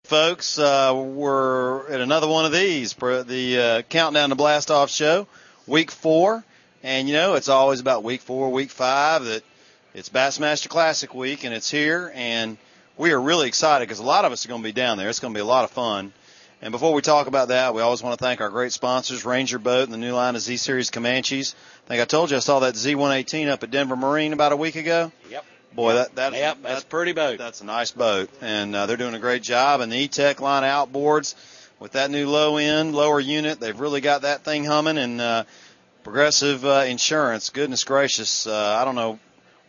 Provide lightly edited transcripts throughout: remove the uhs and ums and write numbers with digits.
folks. We're at another one of these for the Countdown to Blastoff show, week 4. And, you know, it's always about week 4, week 5 that it's Bassmasters Classic week, and it's here. And we are really excited because a lot of us are going to be down there. It's going to be a lot of fun. And before we talk about that, we always want to thank our great sponsors, Ranger Boat and the new line of Z-Series Comanches. I think I told you I saw that Z118 up at Denver Marine about a week ago. Yep. Boy, that's a pretty boat. That's a nice boat, and they're doing a great job. And the E-Tech line of outboards with that new lower unit, they've really got that thing humming. And Progressive Insurance, goodness gracious, I don't know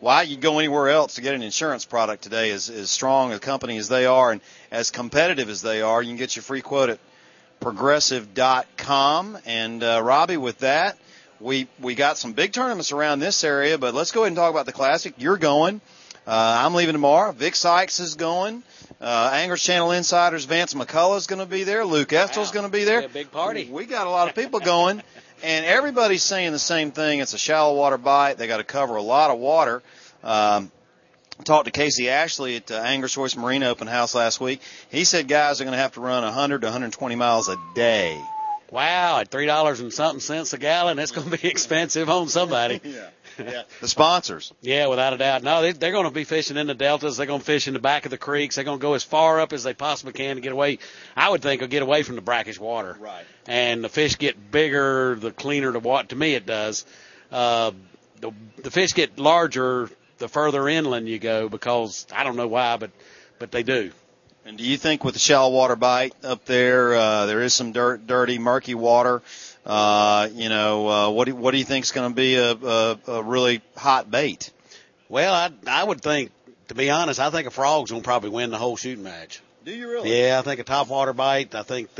why you'd go anywhere else to get an insurance product today. As strong a company as they are and as competitive as they are, you can get your free quote at progressive.com. And Robbie, with that, we got some big tournaments around this area, but let's go ahead and talk about the Classic. You're going. I'm leaving tomorrow. Vic Sykes is going. Anglers Channel Insiders Vance McCullough is going to be there. Luke Estel's going to be there. A big party. We got a lot of people going, and everybody's saying the same thing. It's a shallow water bite. They got to cover a lot of water. Talked to Casey Ashley at Anglers Choice Marine Open House last week. He said guys are going to have to run 100 to 120 miles a day. Wow, at $3 and something cents a gallon, that's going to be expensive on somebody. Yeah. The sponsors. Yeah, without a doubt. No, they're going to be fishing in the deltas. They're going to fish in the back of the creeks. They're going to go as far up as they possibly can to get away. I would think, or get away from the brackish water. Right. And the fish get bigger, the cleaner the water. To me, it does. The fish get larger the further inland you go because I don't know why, but they do. And do you think with the shallow water bite up there, there is some dirty, murky water? What do you think is going to be a really hot bait? Well, I would think, to be honest, I think a frog's going to probably win the whole shooting match. Do you really? Yeah, I think a top water bite. I think,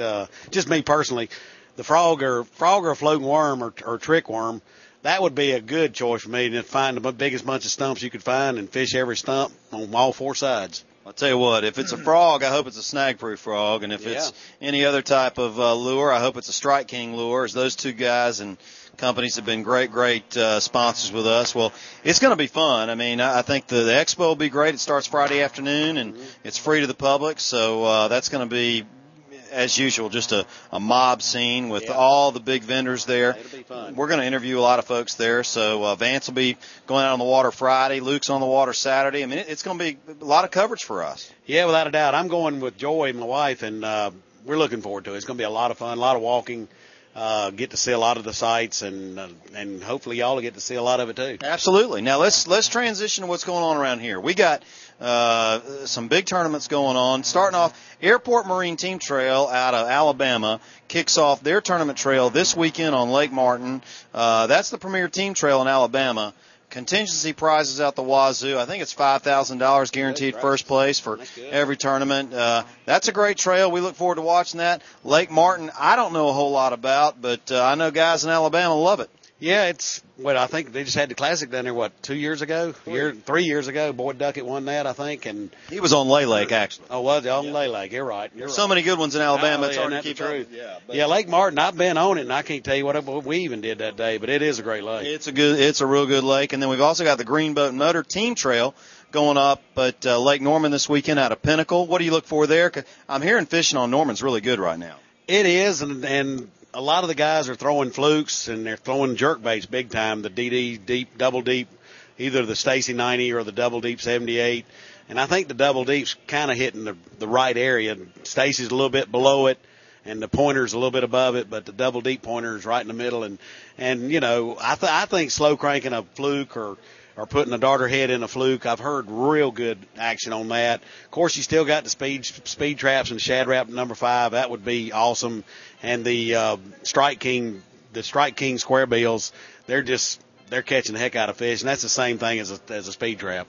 just me personally, the frog or a floating worm or trick worm, that would be a good choice for me to find the biggest bunch of stumps you could find and fish every stump on all 4 sides. I'll tell you what, if it's a frog, I hope it's a snag-proof frog. And if it's any other type of lure, I hope it's a Strike King lure, as those two guys and companies have been great sponsors with us. Well, it's going to be fun. I mean, I think the expo will be great. It starts Friday afternoon, and it's free to the public. So that's going to be, as usual, just a mob scene with all the big vendors there. It'll be fun. We're going to interview a lot of folks there. So Vance will be going out on the water Friday. Luke's on the water Saturday. I mean, it's going to be a lot of coverage for us. Yeah, without a doubt. I'm going with Joy, my wife, and we're looking forward to it. It's going to be a lot of fun, a lot of walking. Get to see a lot of the sights, and hopefully y'all will get to see a lot of it too. Absolutely. Now let's transition to what's going on around here. We got some big tournaments going on. Starting off, Airport Marine Team Trail out of Alabama kicks off their tournament trail this weekend on Lake Martin. That's the premier team trail in Alabama. Contingency prizes out the wazoo. I think it's $5,000 guaranteed first place for every tournament. That's a great trail. We look forward to watching that. Lake Martin, I don't know a whole lot about, but I know guys in Alabama love it. Yeah, I think they just had the Classic down there, 2 years ago? 3 years ago. Boyd Duckett won that, I think. And he was on Lay Lake, actually. Oh, was he? On Lay Lake. You're right. So many good ones in Alabama. It's hard to keep up. Yeah, Lake Martin, I've been on it, and I can't tell you what we even did that day, but it is a great lake. It's a real good lake. And then we've also got the Green Boat and Motor Team Trail going up at Lake Norman this weekend out of Pinnacle. What do you look for there? 'Cause I'm hearing fishing on Norman's really good right now. It is, and a lot of the guys are throwing flukes, and they're throwing jerk baits big time, the DD deep, double deep, either the Stacy 90 or the double deep 78. And I think the double deep's kind of hitting the right area. Stacy's a little bit below it, and the pointer's a little bit above it, but the double deep pointer is right in the middle. And you know, I think slow cranking a fluke or putting a darter head in a fluke, I've heard real good action on that. Of course, you still got the speed traps and Shad Rap number 5. That would be awesome. And the Strike King square bills, they're catching the heck out of fish, and that's the same thing as a speed trap.